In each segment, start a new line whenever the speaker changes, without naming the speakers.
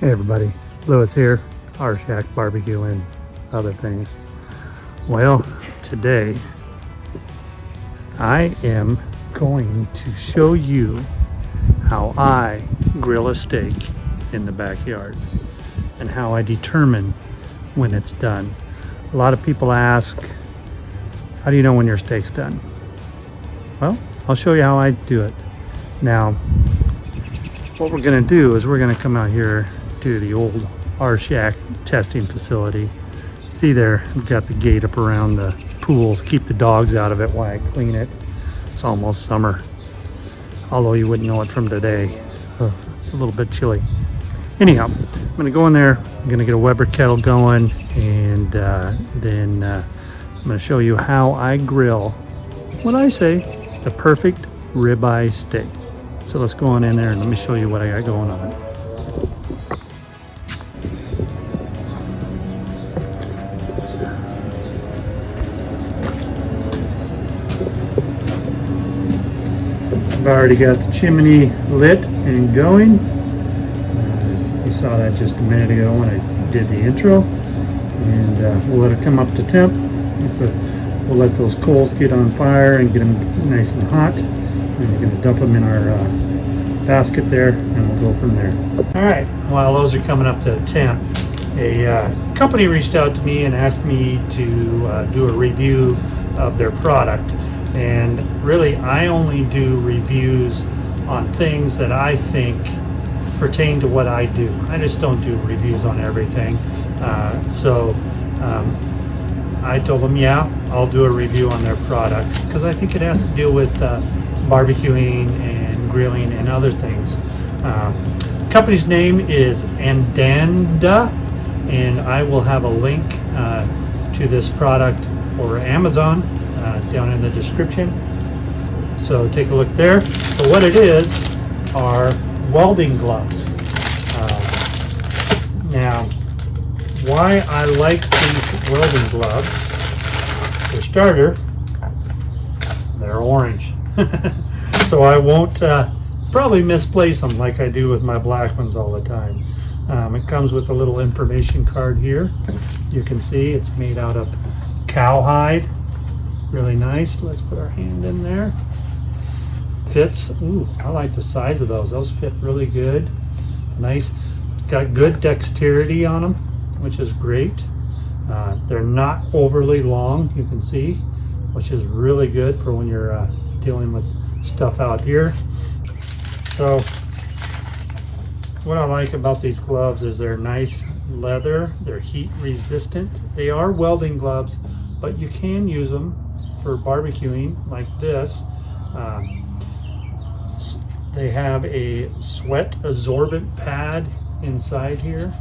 Hey everybody, Lewis here, Rshackbbq and other things. Well, today I am going to show you how I grill a steak in the backyard and how I determine when it's done. A lot of people ask, how do you know when your steak's done? Well, I'll show you how I do it. Now, what we're gonna do is we're gonna come out here to the old Rshack testing facility. See there, we've got the gate up around the pools, keep the dogs out of it while I clean it. It's almost summer, although you wouldn't know it from today. It's a little bit chilly. Anyhow, I'm gonna go in there, I'm gonna get a Weber Kettle going, and then I'm gonna show you how I grill what I say the perfect ribeye steak. So let's go on in there and let me show you what I got going on. I've already got the chimney lit and going. You saw that just a minute ago when I did the intro. And we'll let it come up to temp. We'll let those coals get on fire and get them nice and hot. And we're going to dump them in our basket there, and we'll go from there. All right, while those are coming up to temp, a company reached out to me and asked me to do a review of their product. And really, I only do reviews on things that I think pertain to what I do. I just don't do reviews on everything. I told them, yeah, I'll do a review on their product because I think it has to do with barbecuing and grilling and other things. Company's name is Andanda, and I will have a link to this product for Amazon down in the description. So take a look there. But what it is are welding gloves. Now, why I like these welding gloves, for starter, they're orange. So I won't probably misplace them like I do with my black ones all the time. It comes with a little information card here. You can see it's made out of cowhide. Really nice. Let's put our hand in there. Fits. Ooh, I like the size of those. Those fit really good. Nice. Got good dexterity on them, which is great. They're not overly long, you can see, which is really good for when you're dealing with stuff out here. So what I like about these gloves is they're nice leather, they're heat resistant. They are welding gloves, but you can use them for barbecuing like this. They have a sweat absorbent pad inside here.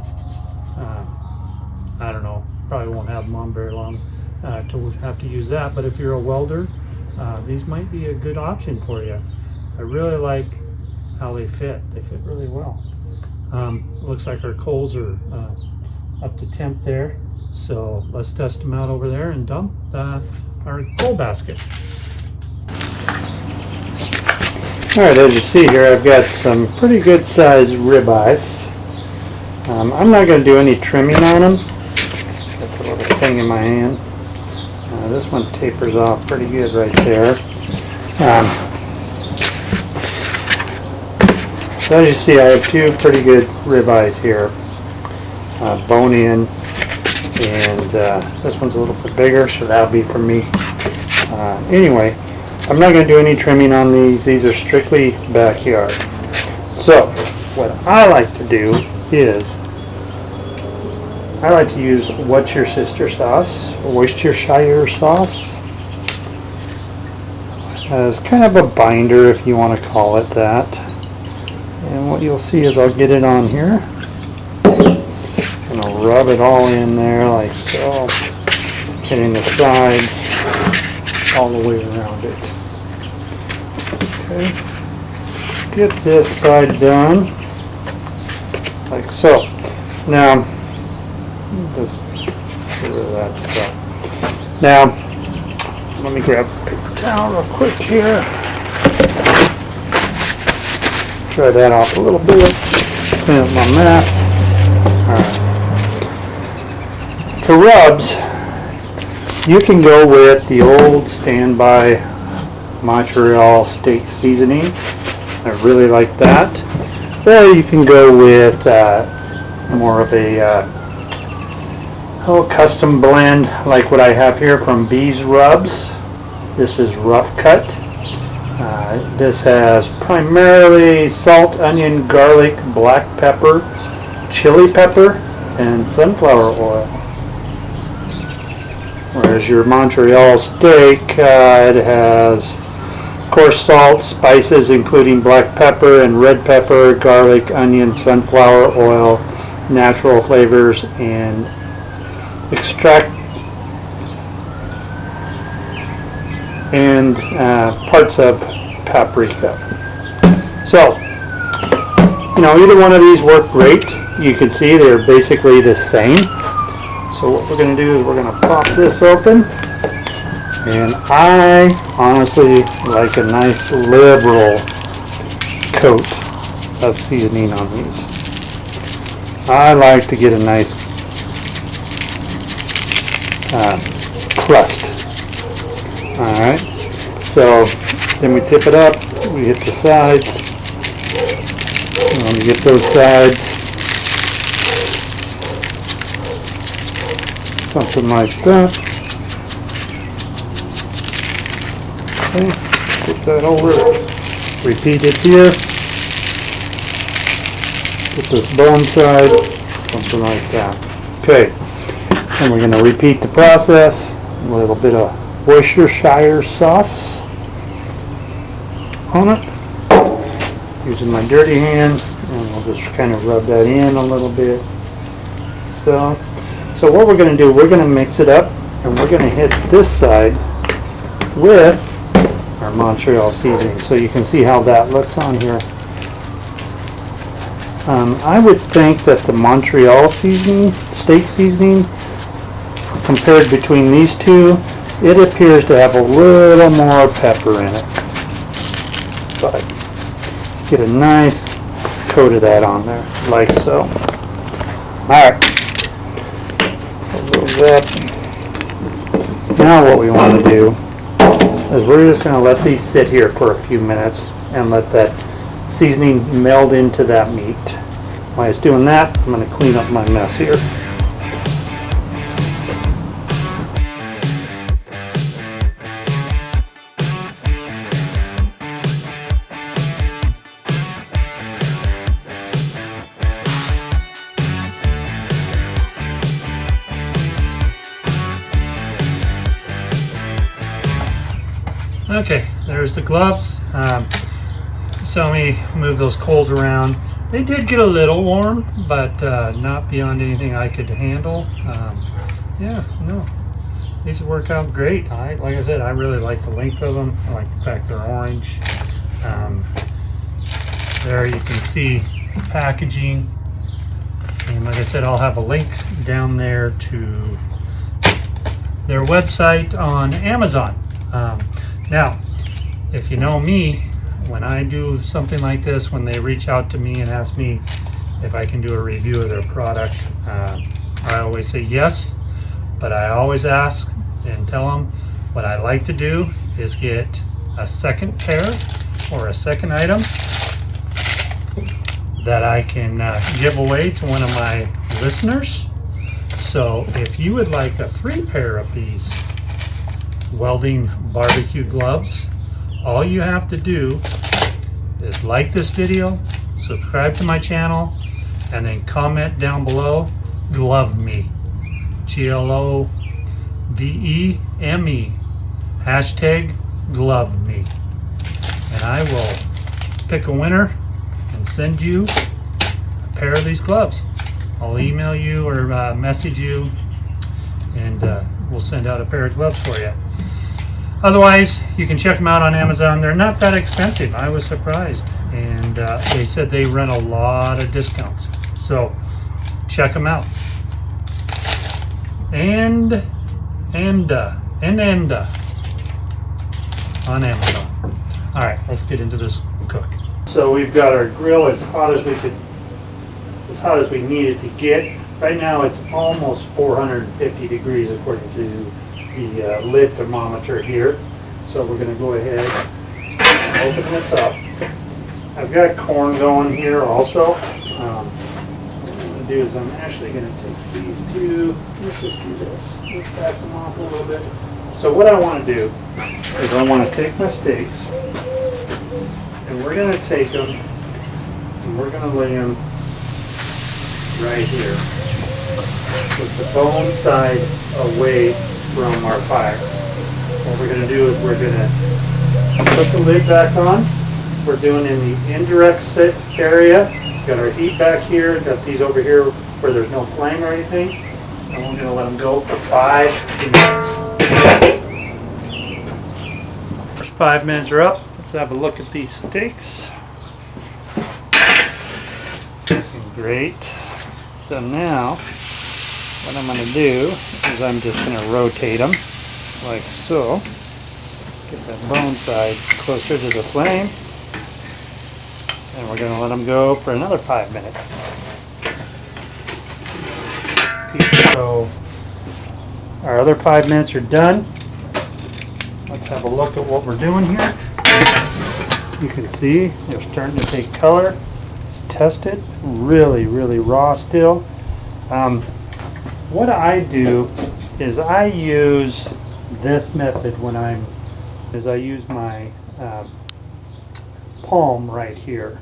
I don't know, probably won't have them on very long to have to use that, but if you're a welder, these might be a good option for you. I really like how they fit. They fit really well. Looks like our coals are up to temp there, so let's test them out over there and dump our coal basket. All right, as you see here, I've got some pretty good sized ribeyes. I'm not going to do any trimming on them. Got the little thing in my hand. This one tapers off pretty good right there. So as you see, I have two pretty good ribeyes here. Bone in, and this one's a little bit bigger, so that'll be for me. Anyway, I'm not going to do any trimming on these. These are strictly backyard. So what I like to do is I like to use What's Your Sister sauce, Worcestershire sauce, as kind of a binder, if you want to call it that. And what you'll see is I'll get it on here and I'll rub it all in there like so, hitting the sides all the way around it. Okay, get this side done like so. Now, just get rid of that stuff. Now, let me grab a paper towel real quick here. Dry that off a little bit. Clean up my mess. For rubs, you can go with the old standby Montreal steak seasoning. I really like that. Or you can go with more of a custom blend like what I have here from B's Rubs. This is rough cut. This has primarily salt, onion, garlic, black pepper, chili pepper, and sunflower oil. Whereas your Montreal steak, it has, of course, salt, spices including black pepper and red pepper, garlic, onion, sunflower oil, natural flavors, and extract and parts of paprika. So, either one of these work great. You can see they're basically the same. So what we're going to do is we're going to pop this open, and I honestly like a nice liberal coat of seasoning on these. I like to get a nice crust. Alright, so then we tip it up, we hit the sides, and we get those sides, something like that. Okay, flip that over, repeat it here, get this bone side, something like that. Okay, and we're going to repeat the process, a little bit of Worcestershire sauce on it, using my dirty hand, and I'll just kind of rub that in a little bit. So what we're going to do, we're going to mix it up, and we're going to hit this side with our Montreal seasoning, so you can see how that looks on here. I would think that the Montreal seasoning, steak seasoning, compared between these two, it appears to have a little more pepper in it. But get a nice coat of that on there, like so. Alright. A little bit. Now what we want to do is we're just going to let these sit here for a few minutes and let that seasoning meld into that meat. While it's doing that, I'm going to clean up my mess here. Okay, there's the gloves. So let me move those coals around. They did get a little warm, but not beyond anything I could handle. Yeah, no, these work out great. Like I said, I really like the length of them. I like the fact they're orange. There you can see the packaging. And like I said, I'll have a link down there to their website on Amazon. Now, if you know me, when I do something like this, when they reach out to me and ask me if I can do a review of their product, I always say yes, but I always ask and tell them what I like to do is get a second pair or a second item that I can give away to one of my listeners. So if you would like a free pair of these welding barbecue gloves, all you have to do is like this video, subscribe to my channel, and then comment down below, glove me, GLOVEME, hashtag glove me, and I will pick a winner and send you a pair of these gloves. I'll email you or message you, and we'll send out a pair of gloves for you. Otherwise, you can check them out on Amazon. They're not that expensive. I was surprised. And they said they run a lot of discounts. So, check them out. And on Amazon. Alright, let's get into this cook. So we've got our grill as hot as we need it to get. Right now it's almost 450 degrees according to the lid thermometer here. So we're going to go ahead and open this up. I've got corn going here also. What I'm going to do is I'm actually going to take these two. Let's just do this. Let's back them off a little bit. So what I want to do is I want to take my steaks and we're going to take them and we're going to lay them right here with the bone side away from our fire. What we're going to do is we're going to put the lid back on. We're doing in the indirect sit area. Got our heat back here. Got these over here where there's no flame or anything. And we're going to let them go for 5 minutes. First 5 minutes are up. Let's have a look at these steaks. Great. So now, what I'm going to do is I'm just going to rotate them like so. Get that bone side closer to the flame. And we're going to let them go for another 5 minutes. So our other 5 minutes are done. Let's have a look at what we're doing here. You can see they're starting to take color. Test it. Really, really raw still. What I do is I use this method when I use my palm right here.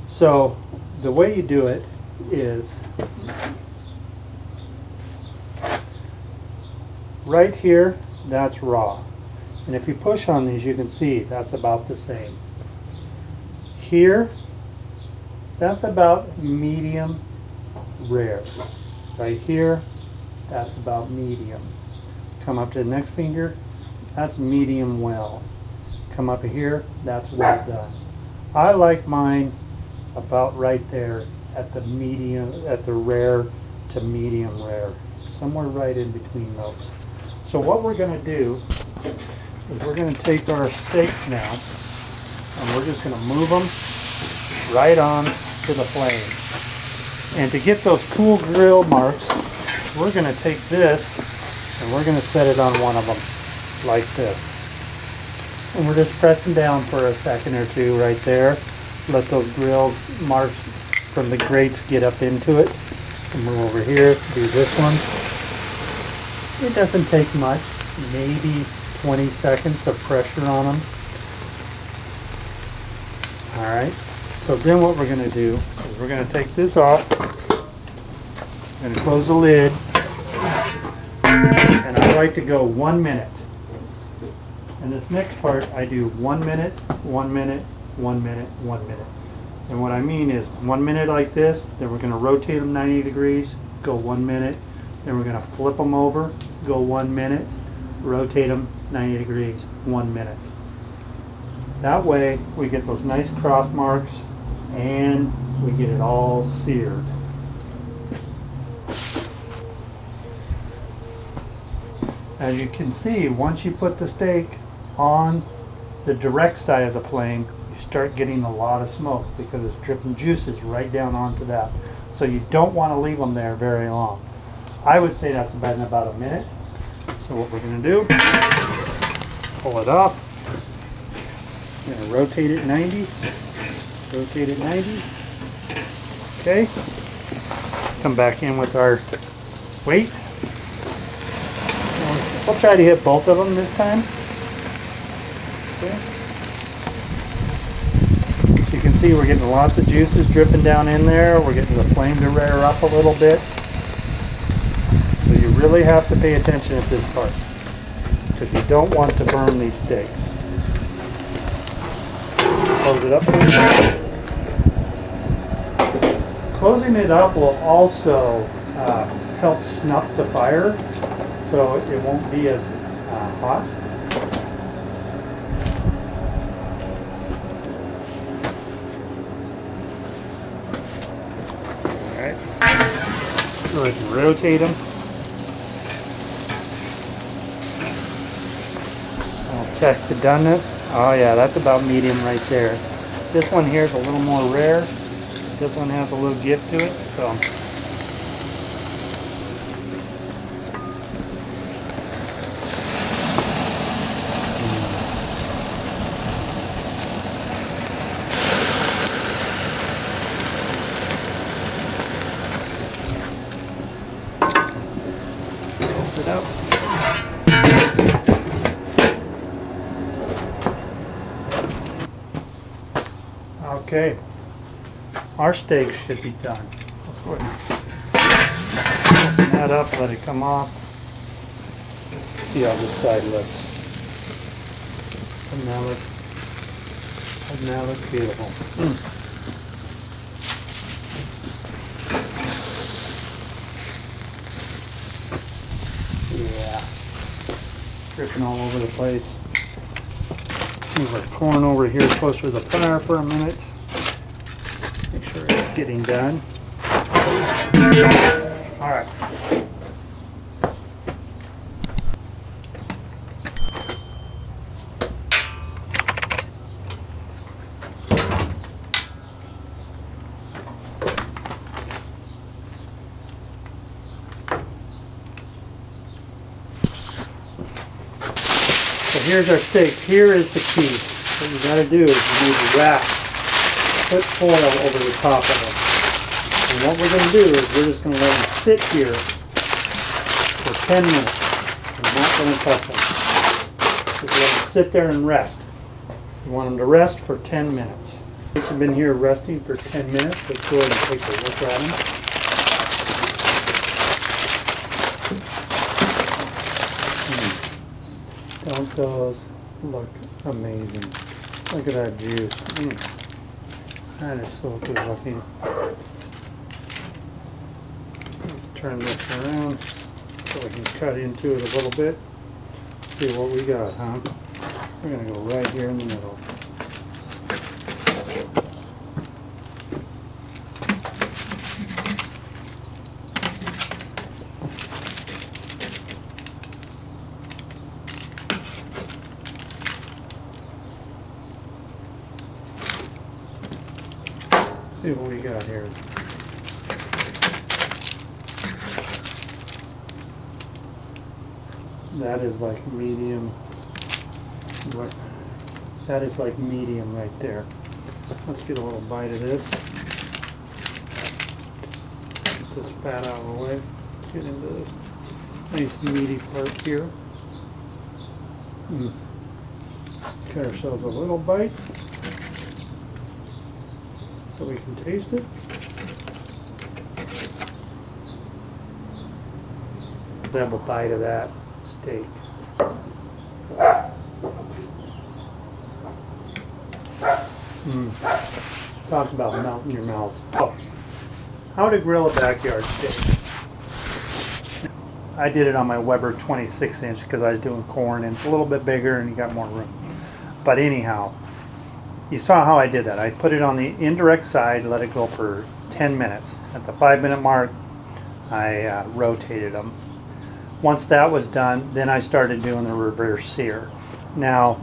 So the way you do it is right here, that's raw. And if you push on these, you can see that's about the same. Here, that's about medium rare. Right here, that's about medium. Come up to the next finger, that's medium well. Come up here, that's well done. I like mine about right there at the medium, at the rare to medium rare. Somewhere right in between those. So what we're going to do is we're going to take our steaks now and we're just going to move them right on to the flame. And to get those cool grill marks, we're going to take this and we're going to set it on one of them like this. And we're just pressing down for a second or two right there. Let those grill marks from the grates get up into it. And move over here, do this one. It doesn't take much, maybe 20 seconds of pressure on them. Alright, so then what we're going to do is we're going to take this off. We're going to close the lid. And I like to go 1 minute. And this next part, I do 1 minute, 1 minute, 1 minute, 1 minute. And what I mean is 1 minute like this, then we're going to rotate them 90 degrees, go 1 minute, then we're going to flip them over, go 1 minute, rotate them 90 degrees, 1 minute. That way we get those nice cross marks and we get it all seared. As you can see, once you put the steak on the direct side of the flame, you start getting a lot of smoke because it's dripping juices right down onto that. So you don't want to leave them there very long. I would say that's about in about a minute. So what we're going to do, pull it off. I'm going to rotate it 90. Rotate it 90. Okay. Come back in with our weight. We'll try to hit both of them this time. Okay. You can see we're getting lots of juices dripping down in there. We're getting the flame to rear up a little bit. So you really have to pay attention at this part because you don't want to burn these steaks. Close it up. Closing it up will also help snuff the fire, so it won't be as hot. Alright, so let's rotate them. I'll check the doneness. Oh yeah, that's about medium right there. This one here is a little more rare. This one has a little gift to it, so Mix it up. Okay, our steak should be done. Let's go ahead and open that up, let it come off. See how this side looks. And now looks beautiful. Yeah, dripping all over the place. Move our corn over here closer to the fire for a minute. Make sure it's getting done. All right. So here's our steak. Here is the key. What you got to do is you need to wrap, put foil over the top of them. And what we're going to do is we're just going to let them sit here for 10 minutes. We're not going to touch them. Just let them sit there and rest. You want them to rest for 10 minutes. These have been here resting for 10 minutes. Let's go ahead and take a look at them. Don't those look amazing? Look at that juice. That is so good looking. Let's turn this around so we can cut into it a little bit. See what we got, huh? We're going to go right here in the middle. See what we got here. That is like medium. That is like medium right there. Let's get a little bite of this. Get this fat out of the way. Get into this nice meaty part here. Get ourselves a little bite so we can taste it. Then we'll bite of that steak. Talk about melting your mouth. Oh, how to grill a backyard steak. I did it on my Weber 26-inch because I was doing corn and it's a little bit bigger and you got more room. But anyhow, you saw how I did that. I put it on the indirect side, let it go for 10 minutes. At the 5-minute mark, I rotated them. Once that was done, then I started doing the reverse sear. Now,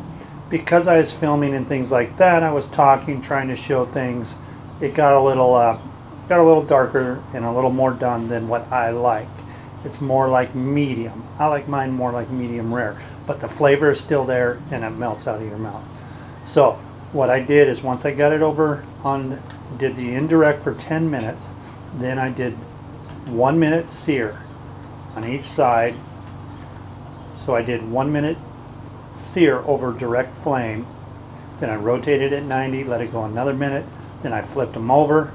because I was filming and things like that, I was talking, trying to show things. It got a little darker and a little more done than what I like. It's more like medium. I like mine more like medium rare, but the flavor is still there and it melts out of your mouth. So what I did is once I got it over on, did the indirect for 10 minutes, then I did 1 minute sear on each side. So I did 1 minute sear over direct flame, then I rotated it 90, let it go another minute, then I flipped them over,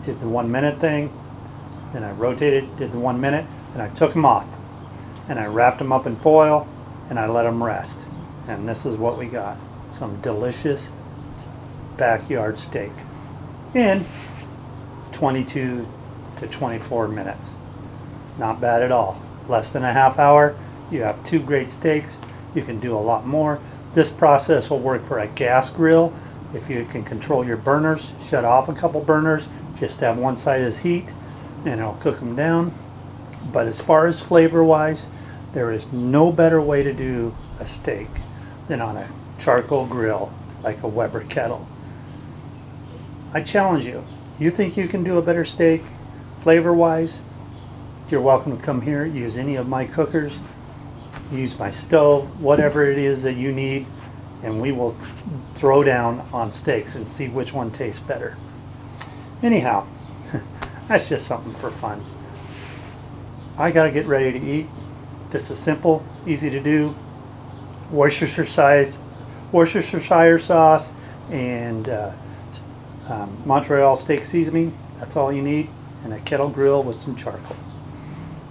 did the 1 minute thing, then I rotated, did the 1 minute, then I took them off and I wrapped them up in foil and I let them rest. And this is what we got. Some delicious backyard steak in 22 to 24 minutes. Not bad at all. Less than a half hour, you have 2 great steaks. You can do a lot more. This process will work for a gas grill. If you can control your burners, shut off a couple burners, just have one side as heat and it'll cook them down. But as far as flavor wise, there is no better way to do a steak than on a charcoal grill like a Weber Kettle. I challenge you. You think you can do a better steak flavor wise? You're welcome to come here, use any of my cookers, use my stove, whatever it is that you need, and we will throw down on steaks and see which one tastes better. Anyhow, that's just something for fun. I gotta get ready to eat. This is simple, easy to do. Worcestershire sauce and Montreal steak seasoning. That's all you need, and a kettle grill with some charcoal,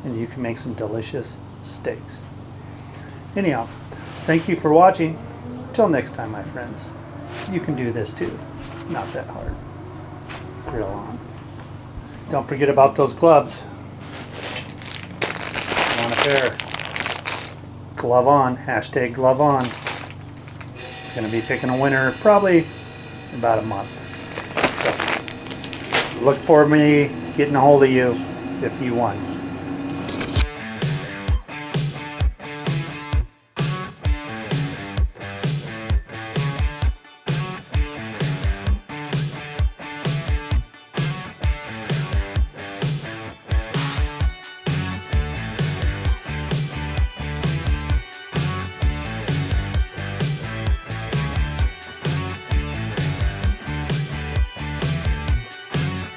and you can make some delicious steaks. Anyhow, thank you for watching. Till next time, my friends. You can do this too. Not that hard. Grill on. Don't forget about those gloves. On a pair. Glove on. Hashtag glove on. Going to be picking a winner probably in about a month. So look for me getting a hold of you if you won.